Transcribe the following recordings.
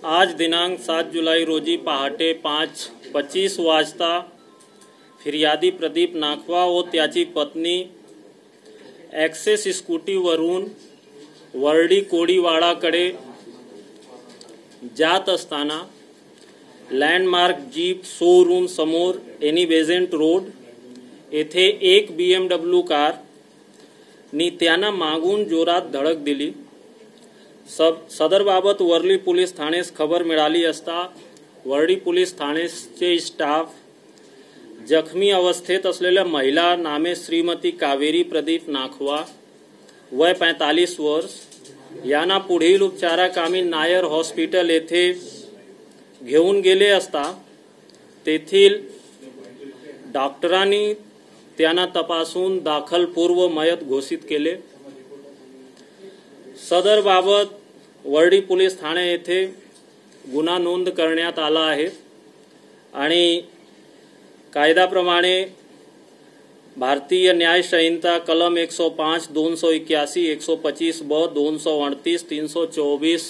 आज दिनांक 7 जुलै रोजी पहाटे 5:25 वाजता फिर्यादी प्रदीप नाखवा व त्याची पत्नी ॲक्सेस स्कूटीवरून वर्डी कोडीवाडाकडे जात असताना लँडमार्क जीप शोरूम समोर एनी बेझंट रोड येथे एक BMW कार नी त्यांना मागून जोरात धडक दिली। सदरबाबत वर्ली पोलीस ठाणेस खबर मिळाली असता वर्डी पोलीस ठाणेचे स्टाफ जखमी अवस्थेत असलेल्या महिला नामे श्रीमती कावेरी प्रदीप नाखवा वय 45 वर्ष यांना पुढील उपचाराकामी नायर हॉस्पिटल येथे घेऊन गेले असता तेथील डॉक्टरांनी त्यांना तपासून दाखलपूर्व मयत घोषित केले। सदर बाबत वर्डी पोलीस ठाणे येथे गुन्हा नोंद करण्यात आला आहे आणि कायद्याप्रमाणे भारतीय न्याय संहिता कलम 105, 281, 125 ब, 229, 324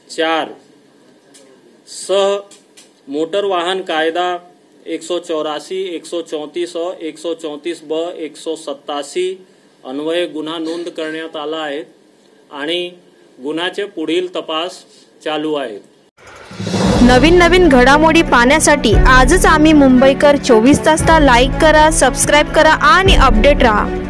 4 सह मोटर वाहन कायदा 184, 134 अ, 134 ब, 187 अन्वये गुन्हा नोंद करण्यात आला आहे आणि गुन्ह्याचे पुढील तपास चालू आहे। नवीन घडामोडी पाहण्यासाठी आजच आम्ही मुंबईकर 24 तासला लाईक करा, सबस्क्राइब करा आणि अपडेट रहा।